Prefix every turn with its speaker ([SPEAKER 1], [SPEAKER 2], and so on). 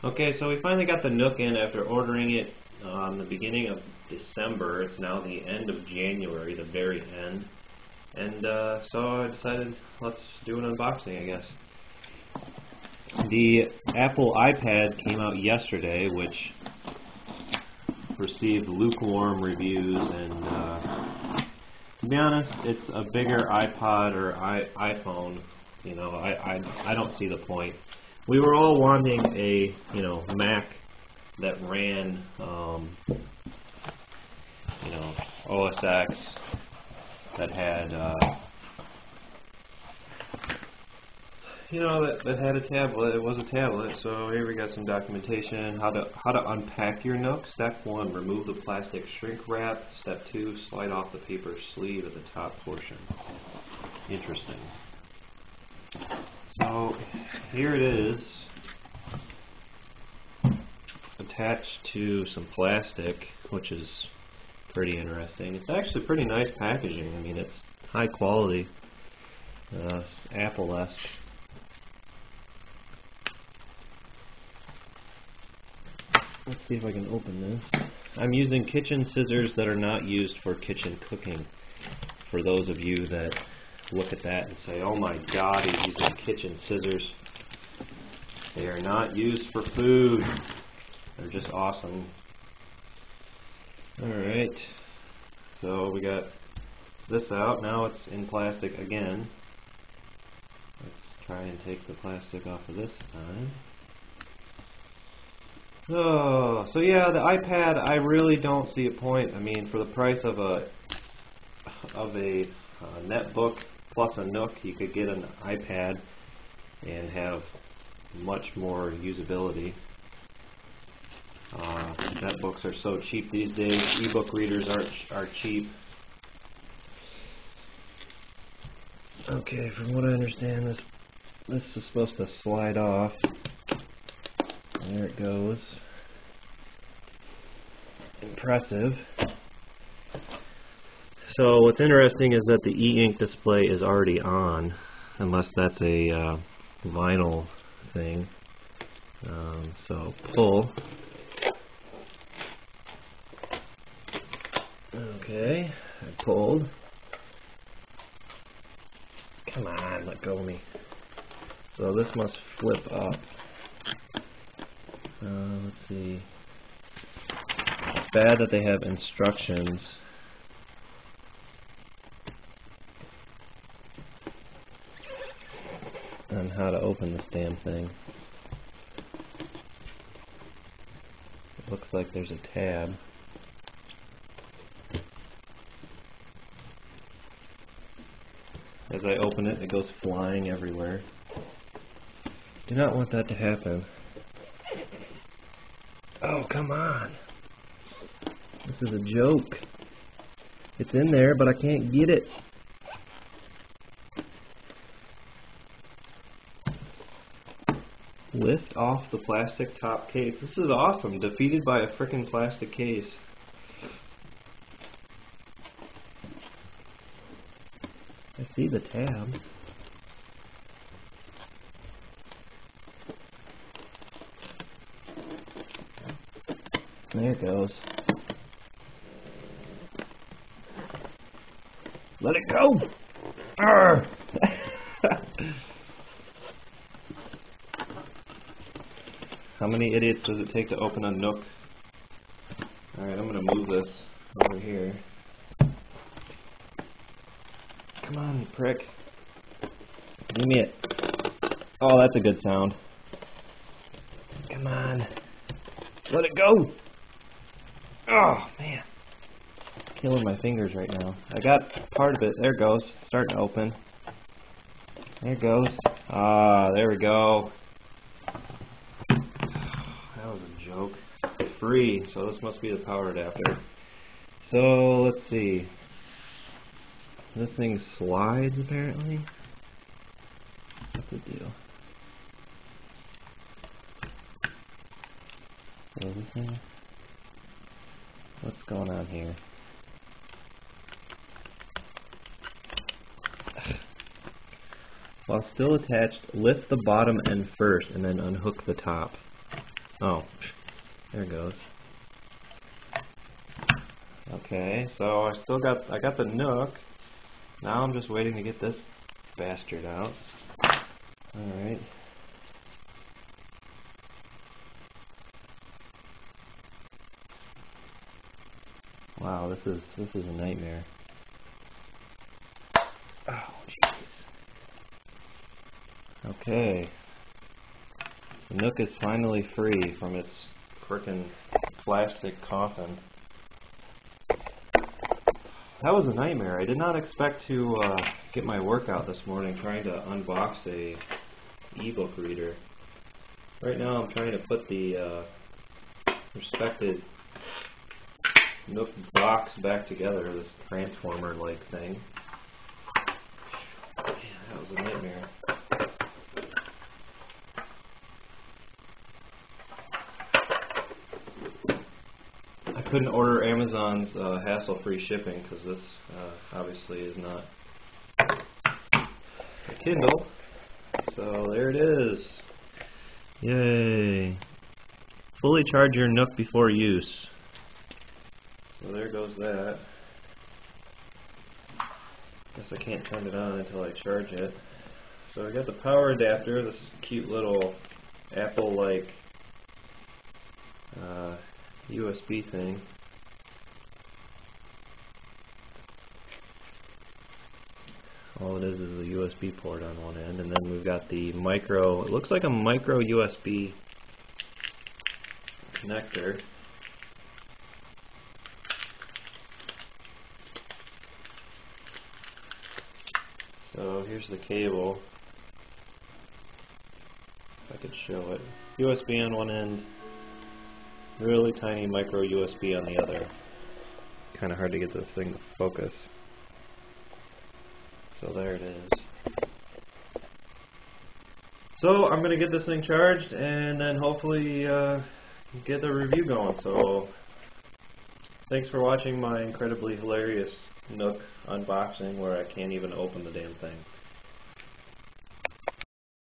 [SPEAKER 1] Okay, so we finally got the Nook in after ordering it the beginning of December. It's now the end of January, the very end. And so I decided let's do an unboxing, I guess. The Apple iPad came out yesterday, which received lukewarm reviews, and to be honest, it's a bigger iPod or iPhone. You know, I don't see the point. We were all wanting a Mac that ran OS X, that had that had a tablet. It was a tablet. So here we got some documentation how to unpack your Nook. Step 1, remove the plastic shrink wrap. Step 2, slide off the paper sleeve at the top portion. Interesting. So here it is, attached to some plastic, which is pretty interesting. It's actually pretty nice packaging. I mean, it's high quality, Apple-esque. Let's see if I can open this. I'm using kitchen scissors that are not used for kitchen cooking. For those of you that look at that and say, oh my god, he's using kitchen scissors. They are not used for food. They're just awesome. Alright, so we got this out. Now it's in plastic again. Let's try and take the plastic off of this time. Oh, so yeah, the iPad, I really don't see a point. I mean, for the price of a netbook plus a Nook, you could get an iPad and have much more usability. Netbooks are so cheap these days. Ebook readers are cheap. Okay, from what I understand, this is supposed to slide off. There it goes. Impressive. So what's interesting is that the e-ink display is already on, unless that's a vinyl thing. So pull. Okay, I pulled. Come on, let go of me. So this must flip up. Let's see. It's bad that they have instructions. On how to open this damn thing. It looks like there's a tab. As I open it, it goes flying everywhere. Do not want that to happen. Oh, come on. This is a joke. It's in there, but I can't get it. Lift off the plastic top case. This is awesome. Defeated by a frickin' plastic case. I see the tab. There it goes. Let it go! Arr! How many idiots does it take to open a Nook? Alright, I'm going to move this over here. Come on, you prick. Give me it. Oh, that's a good sound. Come on. Let it go! Oh, man. It's killing my fingers right now. I got part of it. There it goes. Starting to open. There it goes. Ah, there we go. That was a joke. Free, so this must be the power adapter. So, let's see. This thing slides, apparently. What's the deal? So this thing? What's going on here? While still attached, lift the bottom end first and then unhook the top. Oh, there it goes. Okay, so I got the Nook. Now I'm just waiting to get this bastard out. Alright. Wow, this is a nightmare. Oh, jeez. Okay. The Nook is finally free from its frickin' plastic coffin. That was a nightmare. I did not expect to get my workout this morning trying to unbox a ebook reader. Right now I'm trying to put the respected Nook box back together, this transformer-like thing. Man, that was a nightmare. I couldn't order Amazon's hassle-free shipping because this obviously is not a Kindle. So there it is. Yay. Fully charge your Nook before use. So there goes that. Guess I can't turn it on until I charge it. So I got the power adapter. This is a cute little Apple-like USB thing. All it is a USB port on one end, and then we've got the micro, it looks like a micro USB connector. So here's the cable. If I could show it. USB on one end, really tiny micro USB on the other. Kind of hard to get this thing to focus. So there it is. So I'm going to get this thing charged and then hopefully get the review going. So thanks for watching my incredibly hilarious Nook unboxing where I can't even open the damn thing.